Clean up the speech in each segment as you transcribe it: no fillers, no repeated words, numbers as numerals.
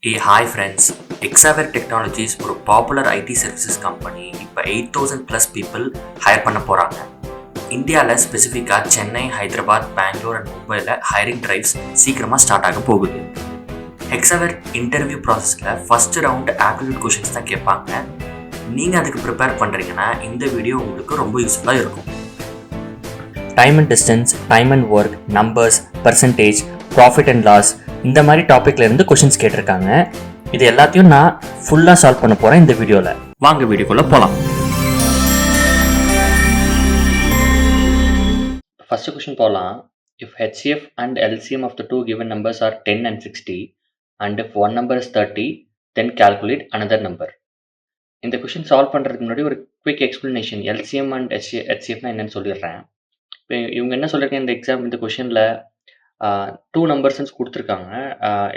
Hi friends, Exaver Technologies ஒரு popular ID services company இப்போ 8,000+ people higher பண்ண போகிறாங்க. இந்தியாவில் ஸ்பெசிஃபிக்காக சென்னை, ஹைதராபாத், பெங்களூர் அண்ட் மும்பையில் ஹைரிங் ட்ரைவ்ஸ் சீக்கிரமாக ஸ்டார்ட் ஆக போகுது. எக்ஸாவர் இன்டர்வியூ ப்ராசஸில் ஃபஸ்ட் ரவுண்ட் ஆப்டிடியூட் கொஷின்ஸ் தான் கேட்பாங்க. நீங்கள் அதுக்கு ப்ரிப்பேர் பண்ணுறீங்கன்னா இந்த வீடியோ உங்களுக்கு ரொம்ப யூஸ்ஃபுல்லாக இருக்கும். Time and distance, time and work, numbers, percentage, profit and loss, இந்த மாதிரி டாப்பிக்ல இருந்து கொஷின்ஸ் கேட்டிருக்காங்க. இது எல்லாத்தையும் நான் ஃபுல்லாக சால்வ் பண்ண போகிறேன் இந்த வீடியோவில். வாங்க வீடியோக்குள்ளே போகலாம். ஃபர்ஸ்ட் கொஷின் போகலாம். If HCF and LCM of the two given numbers are 10 and 60 and if one number is 30, then calculate another number. இந்த கொஷின் சால்வ் பண்ணுறதுக்கு முன்னாடி ஒரு குவிக் எக்ஸ்பிளனேஷன் LCM அண்ட் HCFனா என்னன்னு சொல்லிடுறேன். இப்போ இவங்க என்ன சொல்லியிருக்காங்க இந்த கொஷினில் டூ நம்பர்ஸ்ன்னு கொடுத்துருக்காங்க.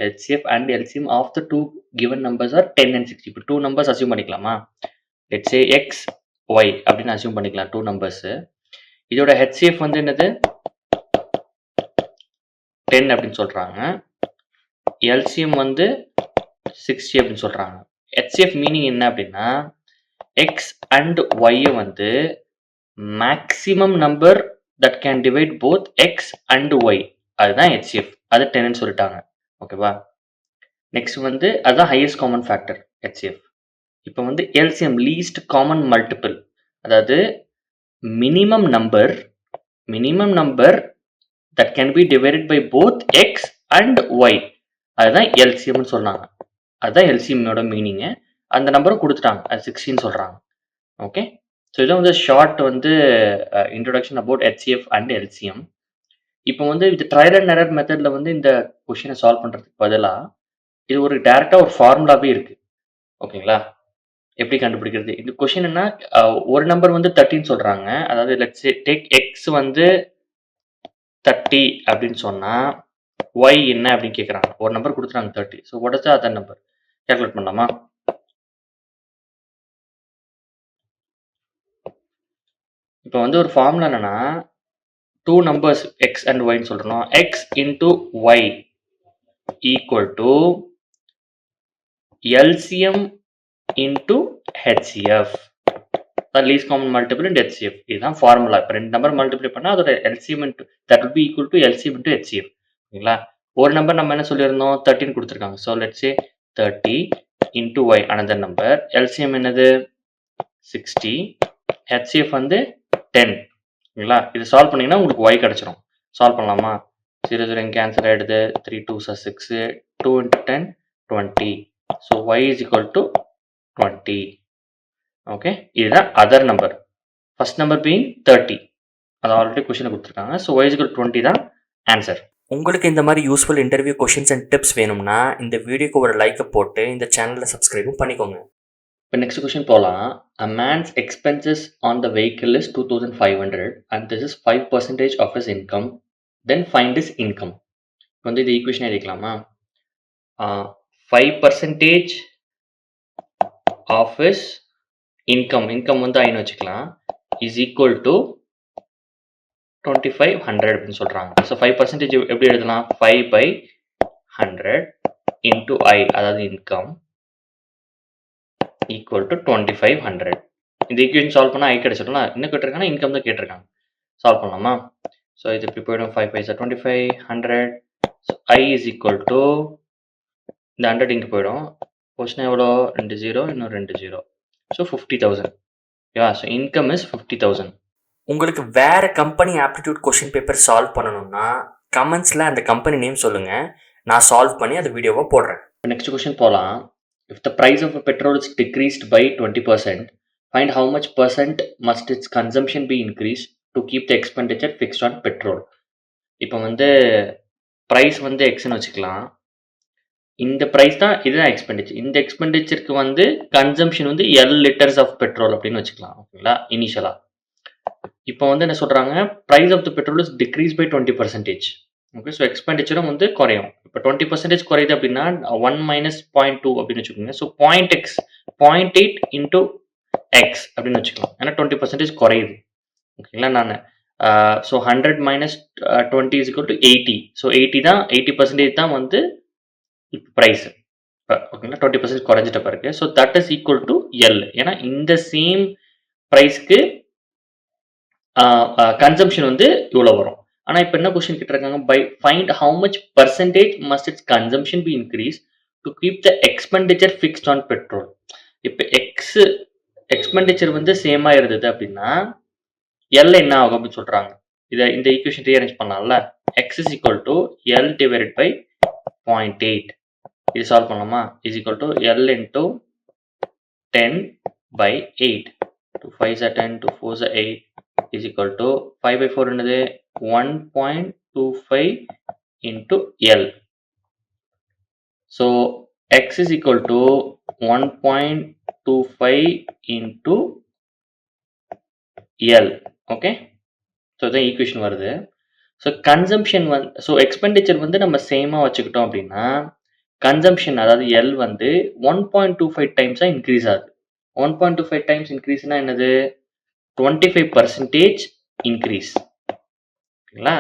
HCF and LCM of the two given numbers are 10 and 60. இப்போ டூ நம்பர்ஸ் அசியூம் பண்ணிக்கலாமா? லெட்ஸ் சே X, Y அப்படின்னு அசியூம் பண்ணிக்கலாம் டூ நம்பர்ஸு. இதோட HCF வந்து என்னது? 10 அப்படின்னு சொல்கிறாங்க. LCM வந்து 60 அப்படின்னு சொல்கிறாங்க. HCF மீனிங் என்ன அப்படின்னா X அண்ட் Y வந்து maximum number that can divide both X and Y, அதுதான் HCF. அது 10ன்னு சொல்லிட்டாங்க. ஓகேவா? நெக்ஸ்ட் வந்து அதுதான் ஹையஸ்ட் காமன் ஃபேக்டர் HCF. இப்போ வந்து LCM லீஸ்ட் காமன் மல்டிபிள், அதாவது minimum number that can be divided by both X and Y, அதுதான் LCMன்னு சொன்னாங்க. அதுதான் LCMோட மீனிங்கு. அந்த நம்பரை கொடுத்துட்டாங்க, அது 60ன்னு சொல்கிறாங்க. ஓகே, ஸோ இதான் வந்து ஷார்ட் வந்து introduction about HCF and LCM. இப்போ வந்து இது ட்ரையல் அண்ட் எரர் மெத்தடில் வந்து இந்த கொஷினை சால்வ் பண்ணுறதுக்கு பதிலாக இது ஒரு டேரெக்டாக ஒரு ஃபார்முலாவே இருக்குது. ஓகேங்களா? எப்படி கண்டுபிடிக்கிறது? இந்த கொஷின் என்ன, ஒரு நம்பர் வந்து 30ன்னு சொல்கிறாங்க. அதாவது லெட்ஸ் டேக் எக்ஸ் வந்து 30 அப்படின்னு சொன்னால் ஒய் என்ன அப்படின்னு கேட்குறாங்க. ஒரு நம்பர் கொடுத்துறாங்க 30. So what is the other number? Calculate பண்ணலாமா? இப்போ வந்து ஒரு ஃபார்முலா என்னன்னா, டூ நம்பர்ஸ் எக்ஸ் அண்ட் ஒய்ன்னு சொல்கிறோம். X into Y equal to LCM into HCF, least common multiple into HCF. இதுதான் ஃபார்முலா. இப்போ ரெண்டு நம்பர் மல்டிப்ளை பண்ணால் அதோட LCM into that will be equal to LCM into HCF. ஓகேங்களா? ஒரு நம்பர் நம்ம என்ன சொல்லியிருந்தோம், 13 கொடுத்துருக்காங்க. So let's say 30 into Y another number. LCM என்னது? 60. HCF வந்து 10. ஓகேங்களா? இது சால்வ் பண்ணிங்கன்னா உங்களுக்கு Y கிடச்சிரும். சால்வ் பண்ணலாமா? 0 0 கேன்சல் ஆகிடுது. 3 2s are 6, 2 into 10 20. So Y is equal to 20. Okay, இதுதான் other number. First number being 30, அது ஆல்ரெடி கொஷினை கொடுத்துருக்காங்க. ஸோ Y is equal to 20 தான் ஆன்சர். உங்களுக்கு இந்த மாதிரி useful interview questions and tips வேணும்னா இந்த வீடியோக்கு ஒரு லைக்கை போட்டு இந்த சேனலை சப்ஸ்கிரைபும் பண்ணிக்கோங்க. இப்போ நெக்ஸ்ட் கொஷின் போகலாம். A man's expenses on the vehicle is 2,500 and this is 5% of his income. Then find his income. வந்து இது ஈக்குவேஷன் எழுதிக்கலாமா? 5% of his income வந்து 5 வச்சுக்கலாம், is equal to 2,500 அப்படின்னு சொல்கிறாங்க. ஸோ 5% எப்படி எழுதலாம்? 5/100 into I, அதாவது இன்கம், ஈக்குவல் டு 2,500. இந்த ஈக்குவேஷன் சால்வ் பண்ணால் I கிடச்சிடலாம். என்ன கேட்டிருக்காங்கன்னா இன்கம் தான் கேட்டிருக்காங்க. சால்வ் பண்ணலாமா? ஸோ இது இப்படி போய்டும். 5 5 2500. So I is equal to, இந்த 100 இங்கே போயிடும். கொஸ்டின் எவ்வளோ? 2 0, இன்னும் 2 0. ஸோ 50,000. So income is 50,000. உங்களுக்கு வேறு company aptitude question paper solve பண்ணணும்னா கமெண்ட்ஸில் அந்த கம்பெனி நேம் சொல்லுங்கள், நான் சால்வ் பண்ணி அந்த வீடியோவை போடுறேன். நெக்ஸ்ட் கொஷின் போகலாம். If the price of a petrol is decreased by 20%, find how much percent must its consumption be increased to keep the expenditure fixed on petrol. இப்போ வந்து ப்ரைஸ் வந்து எக்ஸ்ன்னு வச்சுக்கலாம். இந்த ப்ரைஸ் தான், இதுதான் எக்ஸ்பெண்டிச்சர். இந்த எக்ஸ்பெண்டிச்சருக்கு வந்து கன்சம்ஷன் வந்து L லிட்டர்ஸ் ஆஃப் பெட்ரோல் அப்படின்னு வச்சுக்கலாம். ஓகேங்களா? இனிஷியலாக இப்போ வந்து என்ன சொல்கிறாங்க, price of the petrol is decrease by 20%. Okay, so எக்ஸ்பெண்டிச்சரும் வந்து குறையும். இப்போ 20% குறையுது அப்படின்னா 1 minus 0.2 அப்படின்னு வச்சுக்கோங்க. ஸோ 0.8 into X அப்படின்னு வச்சுக்கலாம். ஏன்னா 20% குறையுது. ஓகேங்களா? நான் so 100 minus 20 is equal to 80. So 80 தான், 80% தான் வந்து ப்ரைஸு. ஓகேங்களா 20% குறைஞ்சிட்ட பிறகு so that is equal to L. ஏன்னா இந்த சேம் ப்ரைஸ்க்கு கன்சம்ஷன் வந்து இவ்வளோ வரும். ஆனா இப்ப என்ன கொஸ்டின் கேட்டிருக்காங்க, by find how much percentage must its consumption be increase to keep the expenditure fixed on petrol. இப்ப எக்ஸ்பெண்டிச்சர் வந்து சேமா இருந்தது அப்படின்னா எல் என்ன ஆகும் அப்படின்னு சொல்றாங்க. இந்த ஈக்குவேஷன் ரீஅரேஞ்ச் பண்ணலாம்ல. X is equal to L divided by 0.8. இது சால்வ் பண்ணலாமா? Is equal to L into 10 by 8. 2 5s are 10, 2 4s are 8 is equal to 5 by 4 என்னது 1.25 into L. So x is equal to 1.25 into L. Okay. So the equation வருது. So consumption so expenditure வந்து நம்ம சேமா வச்சுக்கிட்டோம் அப்படின்னா consumption அதாவது L வந்து 1.25 times increase ஆகுது. 1.25 times increase னா என்னது 25% increase. ஓகேங்களா?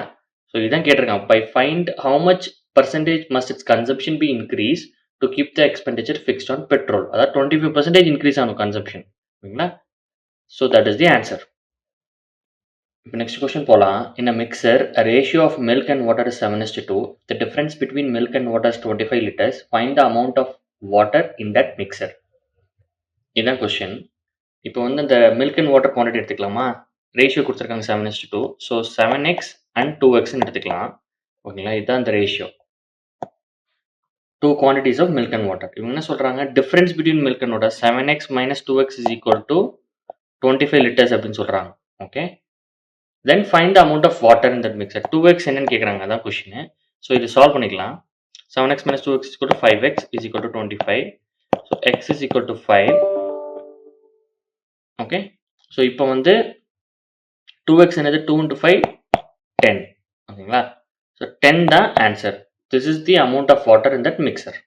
ஸோ இதான் கேட்டிருக்காங்க. By find how much percentage must its consumption be increased to keep the expenditure fixed on petrol. அதாவது 25% increase ஆகும் consumption. ஓகேங்களா? So that is the answer. இப்போ next question போலாம். In a mixer, a ratio of milk and water is 7:2. The difference between milk and water is 25 liters. Find the amount of water in that mixer. இதுதான் question. இப்போ வந்து அந்த milk and water quantity எடுத்துக்கலாமா? Ratio கொடுத்துருக்காங்க 7:2. So 7x and 2xன்னு எடுத்துக்கலாம். ஓகேங்களா? இதுதான் அந்த ratio. 2 quantities of milk and water. இவங்க என்ன சொல்றாங்க? Difference between milk and water 7x minus 2x is equal to 25 liters அப்படின்னு சொல்றாங்க. Okay. Then find the amount of water in that mixture. 2x என்னன்னு கேட்குறாங்க, அதான் கொஸ்டின். ஸோ இது solve பண்ணிக்கலாம். 7x minus 2x is equal to 5x is equal to 25. So x is equal to 5. Okay. So இப்போ வந்து 2x என்னது 2 into 5 10. ஓகேங்களா? So 10 தான் answer. This is the amount of water in that mixture.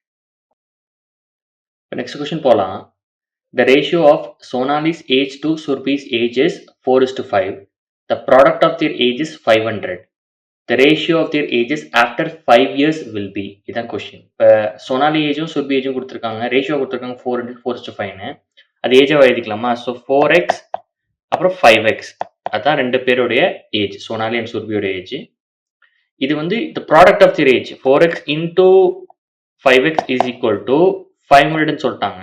Next question போகலாம். The ratio of Sonali's age to Surbhi's age is 4:5. The product of their age is 500. The ratio of their ages after 5 years will be. இதான் கொஸ்டின். இப்போ சோனாலி ஏஜும் சுர்பி ஏஜும் கொடுத்துருக்காங்க. Ratio கொடுத்துருக்காங்க 400 4:5ன்னு. அது ஏஜாக எழுதிக்கலாமா? So 4x அப்புறம் 5x அதான் ரெண்டு பேருடைய ஏஜ், சோனாலி அண்ட் சுர்பியோட ஏஜ். இது வந்து the product of their age 4x into 5x is equal to 500ன்னு சொல்லிட்டாங்க.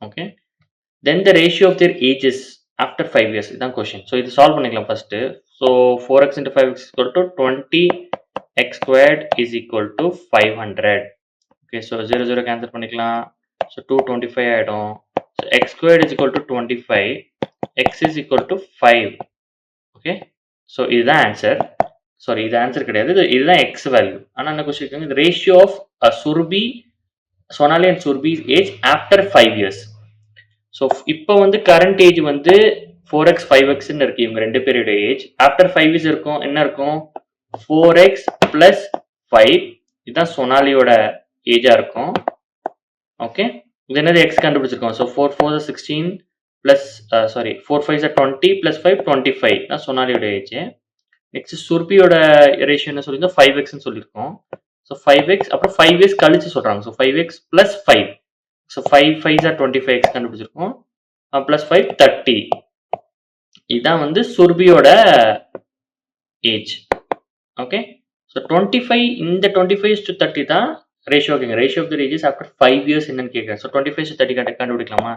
Okay. then the ratio of their ages after 5 years இதான் கொஸ்டின். ஸோ இது சால்வ் பண்ணிக்கலாம் first. So 4x into 5x is equal to 20x squared is equal to 500. Okay. So 0 cancel பண்ணிக்கலாம். So 225 ஆகிடும். So x squared is equal to 25. x is equal to 5. Okay. So இதுதான் answer. Sorry, இது answer கிடையாது, இதுதான் X value. ஆனால் என்ன question இருக்காங்க, இந்த ratio of Surbhi Sonali and Surbhi age after 5 years. So இப்போ வந்து கரண்ட் ஏஜ் வந்து 4x 5xன்னு இருக்கு இவங்க ரெண்டு பேரோட ஏஜ். ஆஃப்டர் 5 years இருக்கும் என்ன இருக்கும் 4x plus 5. இதுதான் சோனாலியோட ஏஜா இருக்கும். ஓகே. இது என்னது எக்ஸ் கண்டுபிடிச்சிருக்கோம். ஸோ 4 4 16 பிளஸ் 4 5 20 பிளஸ் 5 25 தான் சோனாலியோட ஏஜ். நெக்ஸ்ட் சுர்பியோட ரேஷியோ என்ன சொல்லியிருந்தோம் 5xன்னு சொல்லியிருக்கோம். ஸோ 5x அப்புறம் 5 years கழிச்சு சொல்றாங்க. So 5x plus 5. So 5 5s are 25x கண்டுபிடிச்சிருக்கோம். பிளஸ் 5 30. இதுதான் வந்து சுர்பியோட ஏஜ். ஓகே. ஸோ 25 இந்த 25:30 தான் ரேஷியோ. ஓகேங்க. Ratio of the ages after 5 years என்னன்னு கேட்குறேன். ஸோ 25:30 கண்டுபிடிக்கலாமா?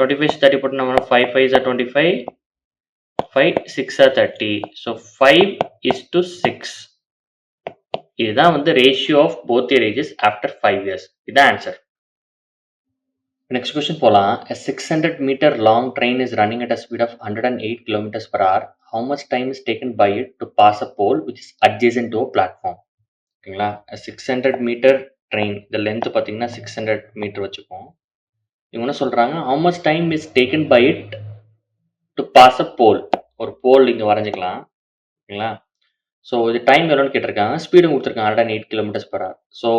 25:30 போட்டு நம்ம 5 5s are 25. 5 6 are 30. So 5:6. இதுதான் வந்து ratio of both year ages after 5 years. இதுதான் ஆன்சர். நெக்ஸ்ட் கொஸ்டின் போகலாம். A 600 meter long train is running at a speed of 108 kilometers per hour. How much time is taken by it to pass a pole which is adjacent to a platform? ஓகேங்களா? 600 meter train, இந்த length பார்த்தீங்கன்னா 600 metre வச்சுப்போம். இவங்க என்ன சொல்றாங்க, how much time is taken by it to pass a pole. ஒரு போல் இங்கே வரைஞ்சிக்கலாம். ஓகேங்களா? ஸோ இது டைம் எவ்வளோன்னு கேட்டிருக்காங்க. ஸ்பீடும் கொடுத்துருக்காங்க 108 kilometers per hour. So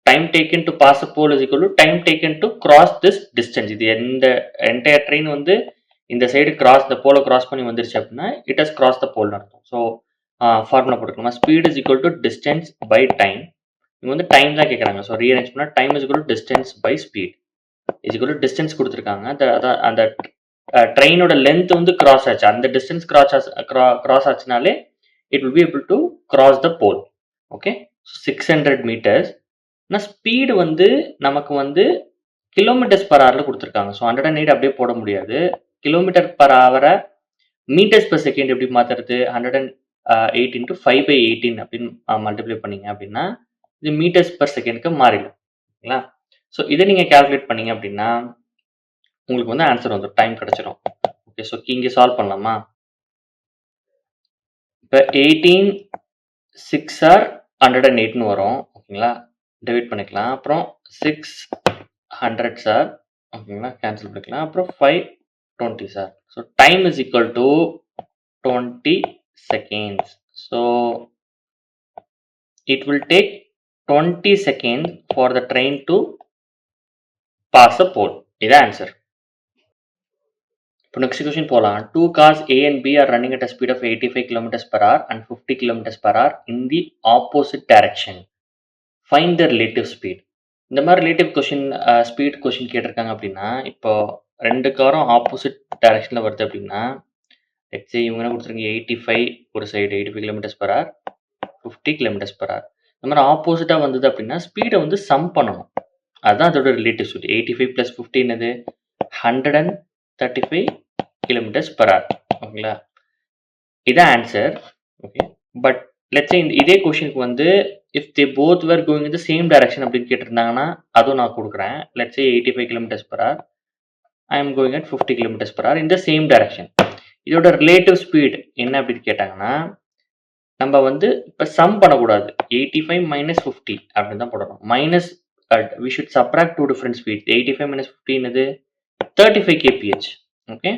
time taken to pass a pole is equal to time taken to cross this distance. இது எந்த entire train வந்து இந்த சைடு கிராஸ் இந்த போலை கிராஸ் பண்ணி வந்துருச்சு அப்படின்னா இட் ஹஸ் கிராஸ் த போல்னு அர்த்தம். ஸோ ஃபார்முலா போட்டுக்கலாமா? Speed is equal to distance by time. இவங்க வந்து டைம் தான் கேட்குறாங்க. ஸோ ரீஅரேஞ்ச் பண்ணால் time is equal to distance by speed is equal to distance கொடுத்துருக்காங்க. அதான் அந்த ட்ரெயினோட லென்த் வந்து கிராஸ் ஆச்சு. அந்த டிஸ்டன்ஸ் கிராஸ் ஆச்சுனாலே it will be able to cross the pole. Okay, 600 metres. ஆனால் ஸ்பீடு வந்து நமக்கு வந்து கிலோமீட்டர்ஸ் பர் ஹவரில் கொடுத்துருக்காங்க. ஸோ 108 அப்படியே போட முடியாது. கிலோமீட்டர் பர் ஹவரை மீட்டர்ஸ் பர் செகண்ட் எப்படி மாற்றுறது? 108 இன்ட்டு 5/18 அப்படின்னு மல்டிப்ளை பண்ணீங்க அப்படின்னா இது மீட்டர்ஸ் பர் செகண்டுக்கு மாறிடும். ஓகேங்களா? ஸோ இதை நீங்கள் கால்குலேட் பண்ணீங்க அப்படின்னா உங்களுக்கு வந்து ஆன்சர் வந்துடும், டைம் கிடச்சிடும். ஓகே, ஸோ இங்கே சால்வ் பண்ணலாமா? இப்போ 18 6 ஆர் 108ன்னு வரும். ஓகேங்களா, டிவைட் பண்ணிக்கலாம். அப்புறம் 600 சார். ஓகேங்களா, கேன்சல் பண்ணிக்கலாம். அப்புறம் 520 sir. So time is equal to 20 seconds. So it will take 20 seconds for the train to pass the pole. இது ஆன்சர். இப்போ நெக்ஸ்ட் கொஸ்டின் போகலாம். 2 cars A and B are running at a speed of 85 km per hour and 50 km per hour in the opposite direction. Find the relative speed. இந்த மாதிரி relative question speed question கேட்டிருக்காங்க அப்படின்னா, இப்போ 2 காரும் opposite டைரக்ஷனில் வருது அப்படின்னா, லெட்ஸ் சே இவங்க என்ன கொடுத்துருங்க 85 ஒரு side 85 km per hour 50 km per hour. இந்த மாதிரி ஆப்போசிட்டாக வந்தது அப்படின்னா ஸ்பீடை வந்து சம் பண்ணணும். அதுதான் அதோட ரிலேட்டிவ் ஸ்பீட். 85 + 50 என்னது 135 km per hour. ஓகேங்களா, இதான் answer. Okay, but let's say இதே கொஷினுக்கு வந்து if they both were going in the same direction அப்படின்னு கேட்டிருந்தாங்கன்னா அதுவும் நான் கொடுக்குறேன். Let's say 85 km per hour I am going at 50 km per hour in the same direction. இதோட ரிலேட்டிவ் ஸ்பீட் என்ன அப்படின்னு கேட்டாங்கன்னா நம்ம வந்து இப்போ சம் பண்ணக்கூடாது. 85 - 50 அப்படின்னு தான் போடணும். Minus we should subtract two different speeds. 85 - 50 என்னது 35 kph. ஓகே,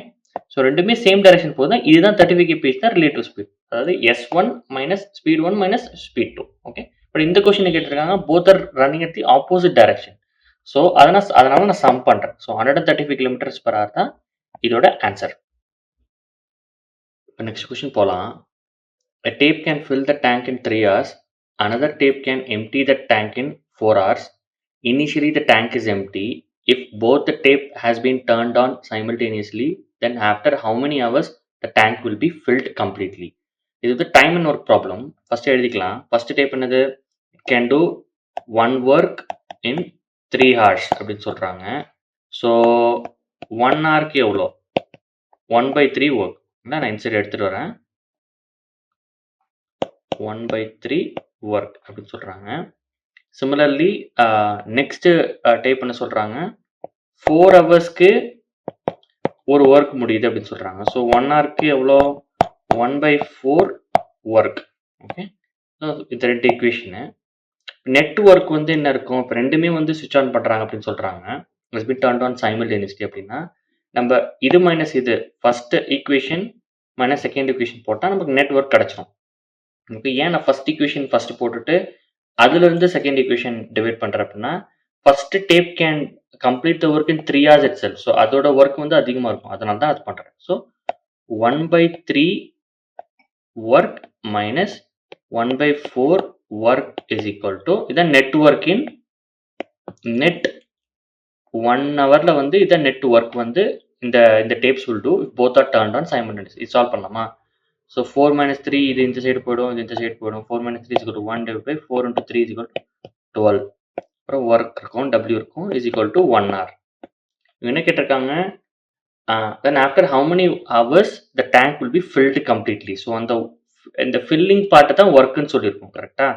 ஸோ ரெண்டுமே சேம் டைரக்ஷன் போதும். இதுதான் 35 kph தான் ரிலேட்டிவ் ஸ்பீட். அதாவது S1 - speed 1 - speed 2. Okay, but இந்த கொஸ்டின் கேட்டிருக்காங்க both are running at the opposite direction. So அதனால நான் சம் பண்ணுறேன். ஸோ 135 km per hour தான் இதோட ஆன்சர். இப்போ நெக்ஸ்ட் கொஸ்டின் போகலாம். A tape can fill the tank in 3 hours. Another tape can empty the tank in 4 hours. Initially, the tank is empty. If both the tape has been turned on simultaneously, then after how many hours the tank will be filled completely? This is the time and work problem. First எழுதிக்கலாம். First tape என்னது can do one work in 3 hours அப்படின்னு சொல்றாங்க. So 1 ஹவருக்கு எவ்வளோ 1/3 work. நான் inside எடுத்துகிட்டு வரேன். 1/3 work அப்படின்னு சொல்கிறாங்க. சிமிலர்லி நெக்ஸ்ட்டு டைப் பண்ண சொல்கிறாங்க 4 ஹவர்ஸ்க்கு ஒரு ஒர்க் முடியுது அப்படின்னு சொல்கிறாங்க. ஸோ 1 ஹவருக்கு எவ்வளோ 1/4 ஒர்க். ஓகே, இது 2 ஈக்குவேஷனு. நெட் ஒர்க் வந்து என்ன இருக்கும்? இப்போ ரெண்டுமே வந்து சுவிட்ச் ஆன் பண்ணுறாங்க அப்படின்னு சொல்கிறாங்க. It's been turned on simultaneously அப்படின்னா நம்ம இது மைனஸ் இது first equation minus second equation போட்டால் நமக்கு நெட் ஒர்க் கிடச்சிடும். ஓகே, ஏன் நான் ஃபஸ்ட் ஈக்குவேஷன் ஃபஸ்ட்டு போட்டுட்டு அதுலேருந்து செகண்ட் ஈக்குவேஷன் டிவைட் பண்ணுறேன் அப்படின்னா first tap can complete the work in 3 hours itself. So அதோட ஒர்க் வந்து அதிகமாக இருக்கும், அதனால தான் அது பண்ணுறேன். So 1/3 work minus 1/4 work is equal to இதான் நெட் ஒர்க் இன் நெட் 1 ஹவரில் வந்து இதான் நெட் ஒர்க் வந்து இந்த taps will do both are turned on simultaneous. இது சால்வ் பண்ணலாமா? ஸோ 4 - 3 இது இந்த சைடு போயிடும், இது இந்த சைடு போயிடும். 4 - 3 = 1/4 × 3 = 12. அப்புறம் ஒர்க் இருக்கும், W இருக்கும், இஸ் ஈக்குவல் டு 1 hour. என்ன கேட்டிருக்காங்க then after how many hours the tank will be filled completely. So இந்த ஃபில்லிங் பார்ட்டு தான் ஒர்க்குன்னு சொல்லியிருக்கோம். கரெக்டாக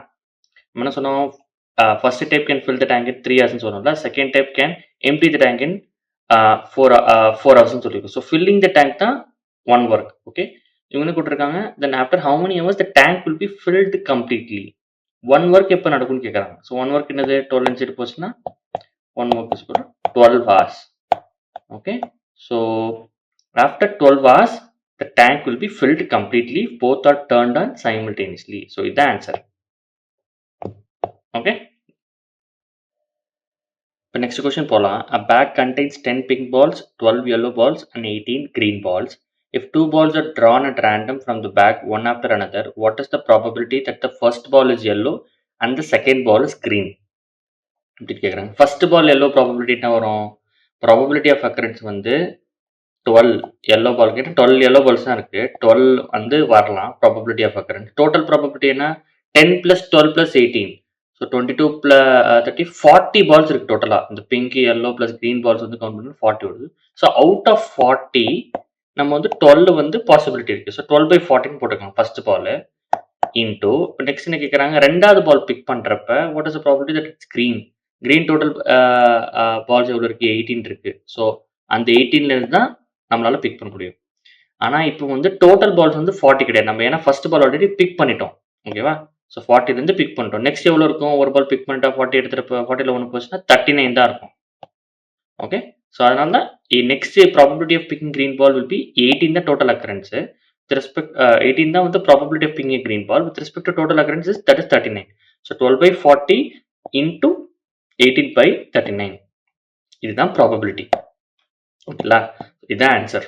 நம்ம என்ன சொன்னோம்? First tap can fill the tank in 3 hours சொன்னோம்ல. Second tap can empty the tank in 4 hours சொல்லியிருக்கோம். ஸோ ஃபில்லிங் த டேங்க் தான் 1 ஒர்க். ஓகே, இவங்க கொடுத்துருக்காங்க then after how many hours the tank will be filled completely. 1 work எப்போ நடக்கும்னு கேட்குறாங்க. So 1 work என்னது 12 inside போச்சுன்னா 1 work is 12 hours. Okay, so after 12 hours the tank will be filled completely. Both are turned on simultaneously. So is the answer. Okay. The next question போலாம். A bag contains 10 pink balls, 12 yellow balls and 18 green balls. If 2 balls are drawn at random from the bag one after another, what is the probability that the first ball is yellow and the second ball is green அப்படின்னு கேட்குறாங்க. First ball yellow probability என்ன வரும்? Probability of occurrence வந்து 12 yellow பால் கேட்டால் 12 yellow balls தான் இருக்குது. 12 வந்து வரலாம் probability of occurrence. Total probability என்ன? 10 + 12 + 18. ஸோ 22 + 30 40 பால்ஸ் இருக்குது டோட்டலாக. இந்த pink yellow plus green balls வந்து கவுண்ட் பண்ணி 40 வருது. ஸோ அவுட் ஆஃப் 40 நம்ம வந்து 12 வந்து பாசிபிலிட்டி இருக்குது. ஸோ 12/14 போட்டுக்கலாம் ஃபர்ஸ்ட் பால் இன்டூ. இப்போ நெக்ஸ்ட் என்ன கேட்குறாங்க? ரெண்டாவது பால் பிக் பண்ணுறப்ப what is the probability that it's green? Green total balls எவ்வளோ இருக்குது? 18 இருக்குது. ஸோ அந்த 18லேருந்து தான் நம்மளால் பிக் பண்ண முடியும். ஆனால் இப்போ வந்து டோட்டல் பால்ஸ் வந்து 40 கிடையாது. நம்ம ஏன்னா ஃபர்ஸ்ட் பால் ஆல்ரெடி பிக் பண்ணிட்டோம். ஓகேவா? ஸோ 40லேருந்து பிக் பண்ணிட்டோம். நெக்ஸ்ட் எவ்வளோ இருக்கும்? ஒரு பால் பிக் பண்ணிட்டா 40 எடுத்துகிட்டு 40ல் 1 போச்சுன்னா 39 தான் இருக்கும். ஓகே, ஸோ அதனால தான் next probability of picking green ball will be 18 தான் டோட்டல் அக்கரன்ஸு. வித் ரெஸ்பெக்ட் 18 தான் வந்து probability of picking green ball. With respect to total occurrence that is 39. So 12/40 into 18/39 இதுதான் ப்ராபபிலிட்டி. ஓகேங்களா? இதுதான் ஆன்சர்.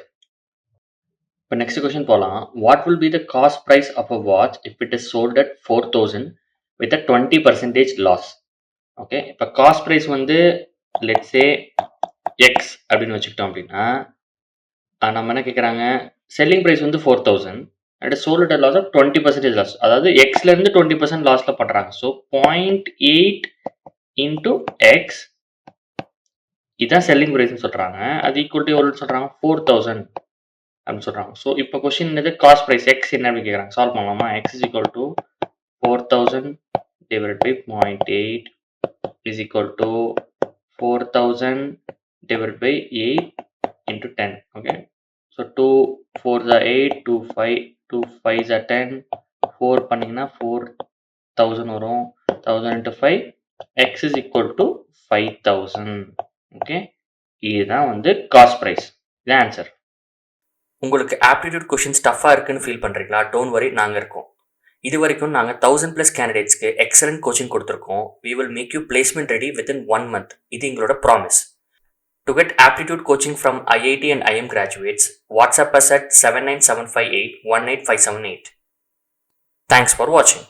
இப்போ நெக்ஸ்ட் கொஸ்டின் போகலாம். What will be the cost price of a watch if it is sold at 4,000 with a 20% loss? Okay, இப்போ cost price வந்து let's say X அப்படின்னு வச்சுக்கிட்டோம் அப்படின்னா நம்ம என்ன கேட்குறாங்க? செல்லிங் ப்ரைஸ் வந்து 4,000 and sold at loss of 20% loss. அதாவது எக்ஸ்லேருந்து 20% லாஸில் பண்ணுறாங்க. ஸோ 0.8 இன்டூ எக்ஸ் இதுதான் செல்லிங் ப்ரைஸ்னு சொல்கிறாங்க. அது ஈக்குவல் டு எவ்வளோன்னு சொல்கிறாங்க? 4,000 அப்படின்னு சொல்கிறாங்க. ஸோ இப்போ கொஸ்டின் என்னது? காஸ்ட் ப்ரைஸ் எக்ஸ் என்ன அப்படின்னு கேட்குறாங்க. சால்வ் பண்ணலாமா? X is equal to 4,000 divided by 0.8 is equal to 4,000 divided by 8 into 10. Okay, so 2 4s are 8, 2 5, 2 5s are 10, 4 பண்ணிங்கன்னா 4,000 வரும். 1000 into 5, x is equal to 5,000. Okay, இதுதான் வந்து காஸ்ட் ப்ரைஸ். இது ஆன்சர். உங்களுக்கு ஆப்டிடியூட் கொஷின்ஸ் டஃப்பாக இருக்குன்னு ஃபீல் பண்ணுறீங்களா? டோன்ட் வரி, நாங்கள் இருக்கோம். இது வரைக்கும் நாங்கள் 1000+ கேண்டிடேட்ஸ்க்கு எக்ஸலண்ட் கோச்சிங் கொடுத்துருக்கோம். We will make you placement ready within 1 month. இது எங்களோட promise. To get aptitude coaching from IIT and IM graduates, WhatsApp us at 79758 18578. Thanks for watching.